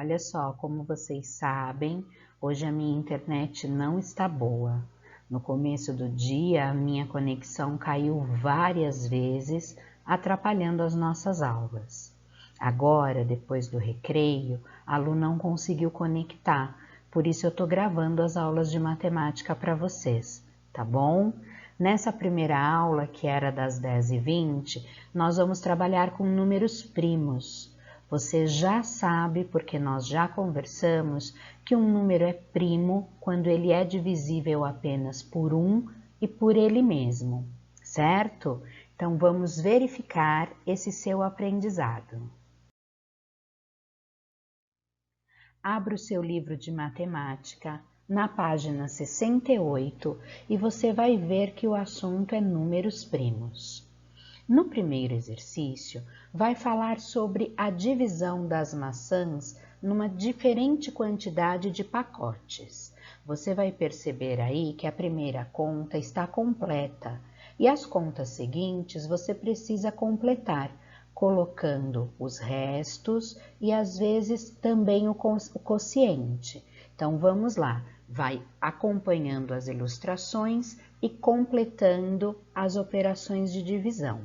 Olha só, como vocês sabem, hoje a minha internet não está boa. No começo do dia, a minha conexão caiu várias vezes, atrapalhando as nossas aulas. Agora, depois do recreio, a Lu não conseguiu conectar, por isso eu estou gravando as aulas de matemática para vocês, tá bom? Nessa primeira aula, que era das 10h20, nós vamos trabalhar com números primos. Você já sabe, porque nós já conversamos, que um número é primo quando ele é divisível apenas por 1 e por ele mesmo, certo? Então vamos verificar esse seu aprendizado. Abra o seu livro de matemática na página 68 e você vai ver que o assunto é números primos. No primeiro exercício, vai falar sobre a divisão das maçãs numa diferente quantidade de pacotes. Você vai perceber aí que a primeira conta está completa e as contas seguintes você precisa completar, colocando os restos e às vezes também o quociente. Então vamos lá, vai acompanhando as ilustrações e completando as operações de divisão.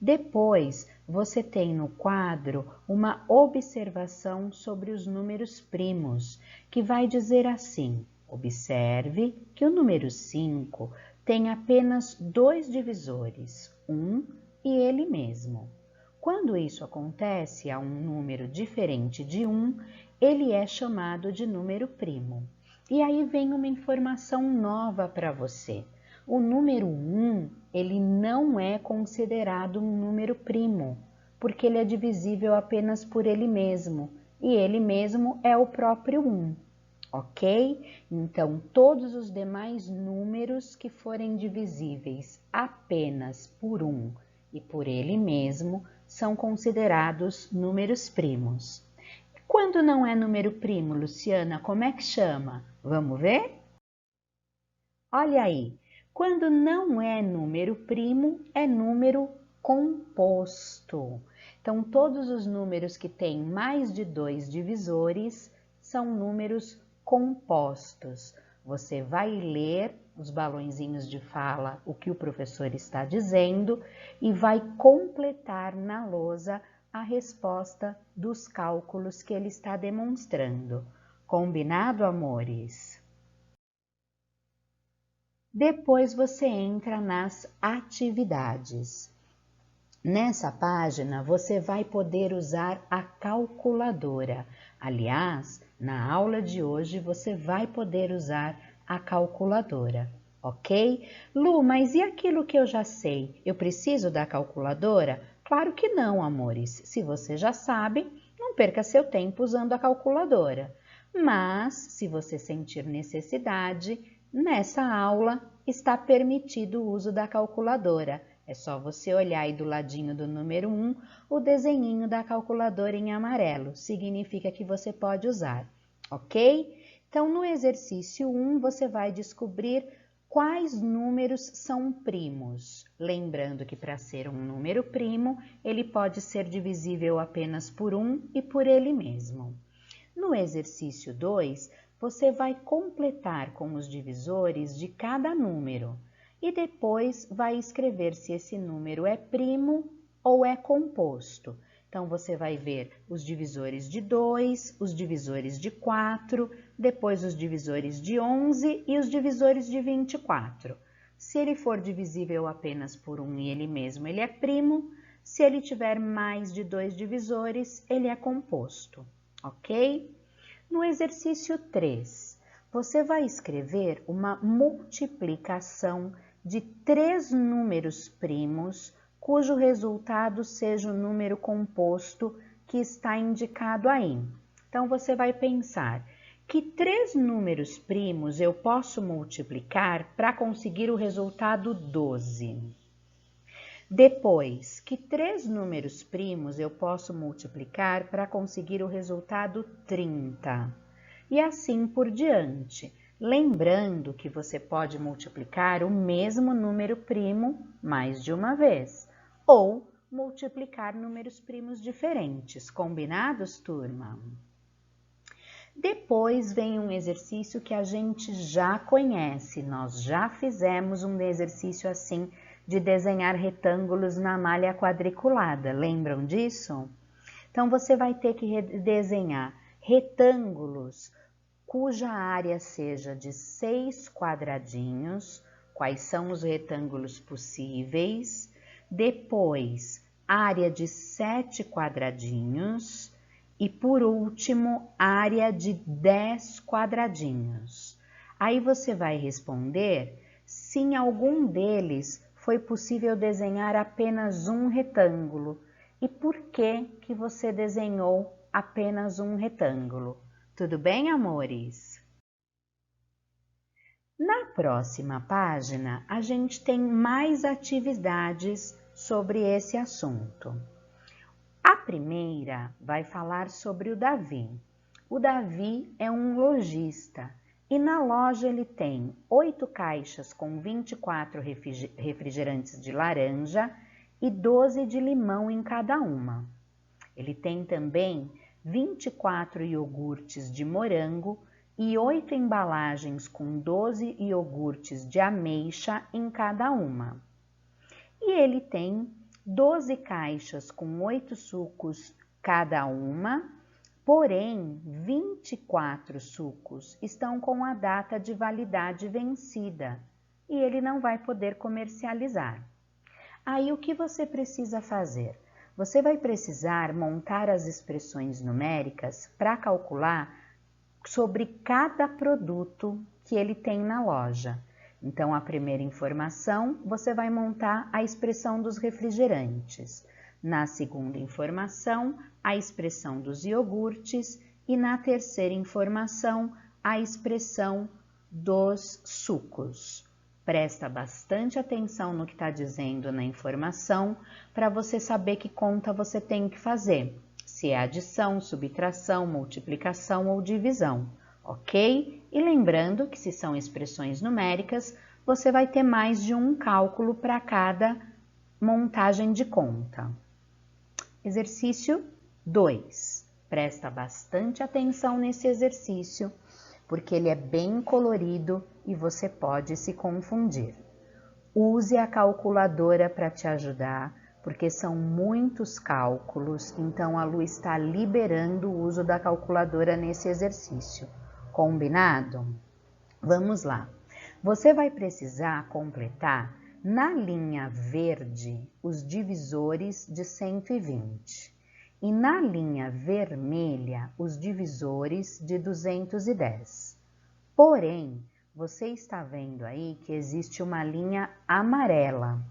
Depois, você tem no quadro uma observação sobre os números primos, que vai dizer assim: observe que o número 5 tem apenas 2 divisores, 1 e ele mesmo. Quando isso acontece a um número diferente de 1, ele é chamado de número primo. E aí vem uma informação nova para você. O número 1, ele não é considerado um número primo, porque ele é divisível apenas por ele mesmo, e ele mesmo é o próprio 1, ok? Então, todos os demais números que forem divisíveis apenas por 1 e por ele mesmo são considerados números primos. Quando não é número primo, Luciana, como é que chama? Vamos ver? Olha aí. Quando não é número primo, é número composto. Então, todos os números que têm mais de 2 divisores são números compostos. Você vai ler os balõezinhos de fala, o que o professor está dizendo, e vai completar na lousa a resposta dos cálculos que ele está demonstrando. Combinado, amores? Depois você entra nas atividades. Nessa página você vai poder usar a calculadora. Aliás, na aula de hoje você vai poder usar a calculadora, ok? Lu, mas e aquilo que eu já sei? Eu preciso da calculadora? Claro que não, amores. Se você já sabe, não perca seu tempo usando a calculadora. Mas, se você sentir necessidade, nessa aula está permitido o uso da calculadora. É só você olhar aí do ladinho do número 1 o desenhinho da calculadora em amarelo. Significa que você pode usar, ok? Então, no exercício 1, você vai descobrir quais números são primos. Lembrando que para ser um número primo, ele pode ser divisível apenas por 1 e por ele mesmo. No exercício 2, você vai completar com os divisores de cada número e depois vai escrever se esse número é primo ou é composto. Então, você vai ver os divisores de 2, os divisores de 4, depois os divisores de 11 e os divisores de 24. Se ele for divisível apenas por 1 e ele mesmo, ele é primo. Se ele tiver mais de 2 divisores, ele é composto, ok? No exercício 3, você vai escrever uma multiplicação de 3 números primos, cujo resultado seja o número composto que está indicado aí. Então, você vai pensar que 3 números primos eu posso multiplicar para conseguir o resultado 12. Depois, que 3 números primos eu posso multiplicar para conseguir o resultado 30. E assim por diante. Lembrando que você pode multiplicar o mesmo número primo mais de uma vez. Ou multiplicar números primos diferentes. Combinados, turma? Depois vem um exercício que a gente já conhece, nós já fizemos um exercício assim de desenhar retângulos na malha quadriculada, lembram disso? Então você vai ter que desenhar retângulos cuja área seja de 6 quadradinhos. Quais são os retângulos possíveis? Depois, área de 7 quadradinhos. E por último, área de 10 quadradinhos. Aí você vai responder se em algum deles foi possível desenhar apenas um retângulo e por que você desenhou apenas um retângulo. Tudo bem, amores? Na próxima página, a gente tem mais atividades sobre esse assunto. A primeira vai falar sobre o Davi. O Davi é um lojista e na loja ele tem 8 caixas com 24 refrigerantes de laranja e 12 de limão em cada uma. Ele tem também 24 iogurtes de morango e 8 embalagens com 12 iogurtes de ameixa em cada uma. E ele tem 12 caixas com 8 sucos cada uma, porém 24 sucos estão com a data de validade vencida e ele não vai poder comercializar. Aí o que você precisa fazer? Você vai precisar montar as expressões numéricas para calcular sobre cada produto que ele tem na loja. Então, a primeira informação, você vai montar a expressão dos refrigerantes. Na segunda informação, a expressão dos iogurtes. E na terceira informação, a expressão dos sucos. Presta bastante atenção no que está dizendo na informação para você saber que conta você tem que fazer. Se é adição, subtração, multiplicação ou divisão, ok? E lembrando que se são expressões numéricas, você vai ter mais de um cálculo para cada montagem de conta. Exercício 2. Presta bastante atenção nesse exercício, porque ele é bem colorido e você pode se confundir. Use a calculadora para te ajudar, porque são muitos cálculos, então a Lu está liberando o uso da calculadora nesse exercício. Combinado? Vamos lá. Você vai precisar completar na linha verde os divisores de 120 e na linha vermelha os divisores de 210. Porém, você está vendo aí que existe uma linha amarela.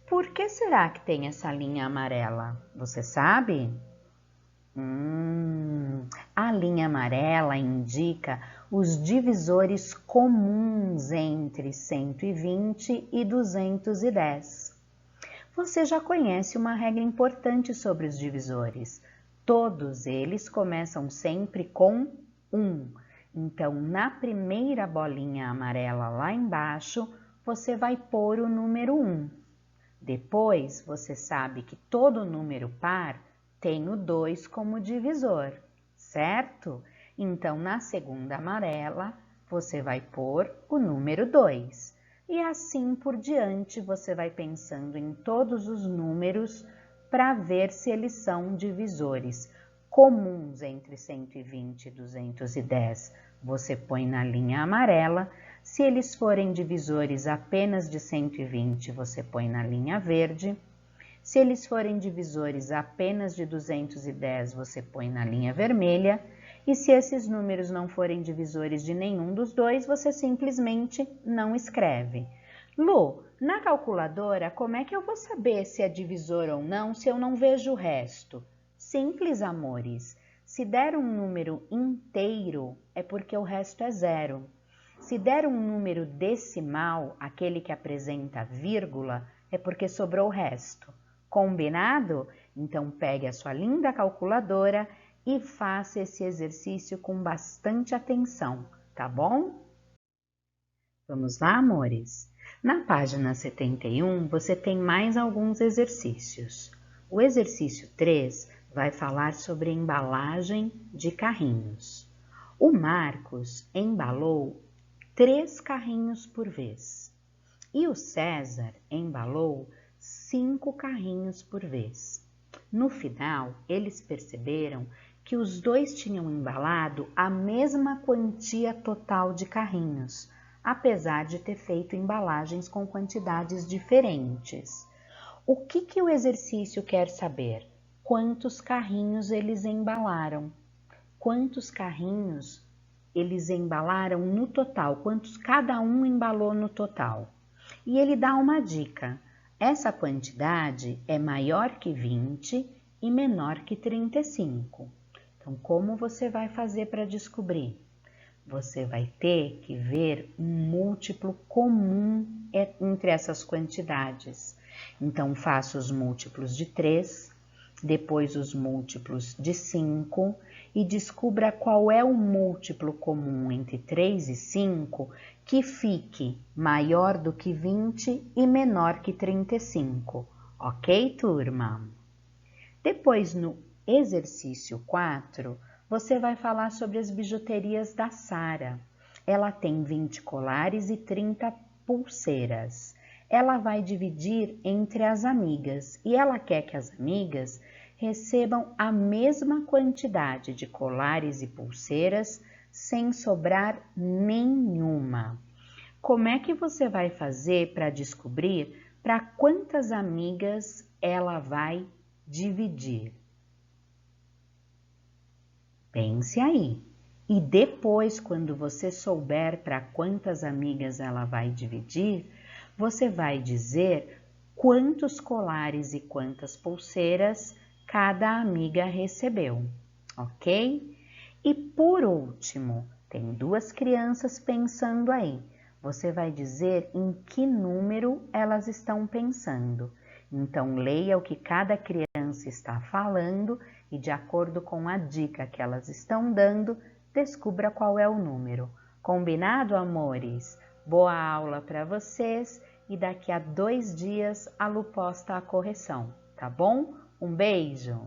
Por que será que tem essa linha amarela? Você sabe? A linha amarela indica os divisores comuns entre 120 e 210. Você já conhece uma regra importante sobre os divisores. Todos eles começam sempre com 1. Então, na primeira bolinha amarela lá embaixo, você vai pôr o número 1. Depois, você sabe que todo número par tem o 2 como divisor, certo? Então, na segunda amarela, você vai pôr o número 2. E assim por diante, você vai pensando em todos os números para ver se eles são divisores comuns entre 120 e 210. Você põe na linha amarela. Se eles forem divisores apenas de 120, você põe na linha verde. Se eles forem divisores apenas de 210, você põe na linha vermelha. E se esses números não forem divisores de nenhum dos dois, você simplesmente não escreve. Lu, na calculadora, como é que eu vou saber se é divisor ou não se eu não vejo o resto? Simples, amores. Se der um número inteiro, é porque o resto é zero. Se der um número decimal, aquele que apresenta vírgula, é porque sobrou o resto. Combinado? Então pegue a sua linda calculadora e faça esse exercício com bastante atenção, tá bom? Vamos lá, amores? Na página 71, você tem mais alguns exercícios. O exercício 3 vai falar sobre embalagem de carrinhos. O Marcos embalou 3 carrinhos por vez e o César embalou 5 carrinhos por vez. No final, eles perceberam que os dois tinham embalado a mesma quantia total de carrinhos, apesar de ter feito embalagens com quantidades diferentes. O que o exercício quer saber? Quantos carrinhos eles embalaram? Quantos carrinhos eles embalaram no total? Quantos cada um embalou no total? E ele dá uma dica. Essa quantidade é maior que 20 e menor que 35. Então, como você vai fazer para descobrir? Você vai ter que ver um múltiplo comum entre essas quantidades. Então, faça os múltiplos de 3, depois os múltiplos de 5 e descubra qual é o múltiplo comum entre 3 e 5 que fique maior do que 20 e menor que 35. Ok, turma? Depois, no exercício 4, você vai falar sobre as bijuterias da Sara. Ela tem 20 colares e 30 pulseiras. Ela vai dividir entre as amigas e ela quer que as amigas recebam a mesma quantidade de colares e pulseiras sem sobrar nenhuma. Como é que você vai fazer para descobrir para quantas amigas ela vai dividir? Pense aí. E depois, quando você souber para quantas amigas ela vai dividir, você vai dizer quantos colares e quantas pulseiras cada amiga recebeu, ok? E por último, tem 2 crianças pensando aí. Você vai dizer em que número elas estão pensando. Então, leia o que cada criança está falando e, de acordo com a dica que elas estão dando, descubra qual é o número. Combinado, amores? Boa aula para vocês e daqui a 2 dias a Lu posta a correção, tá bom? Um beijo!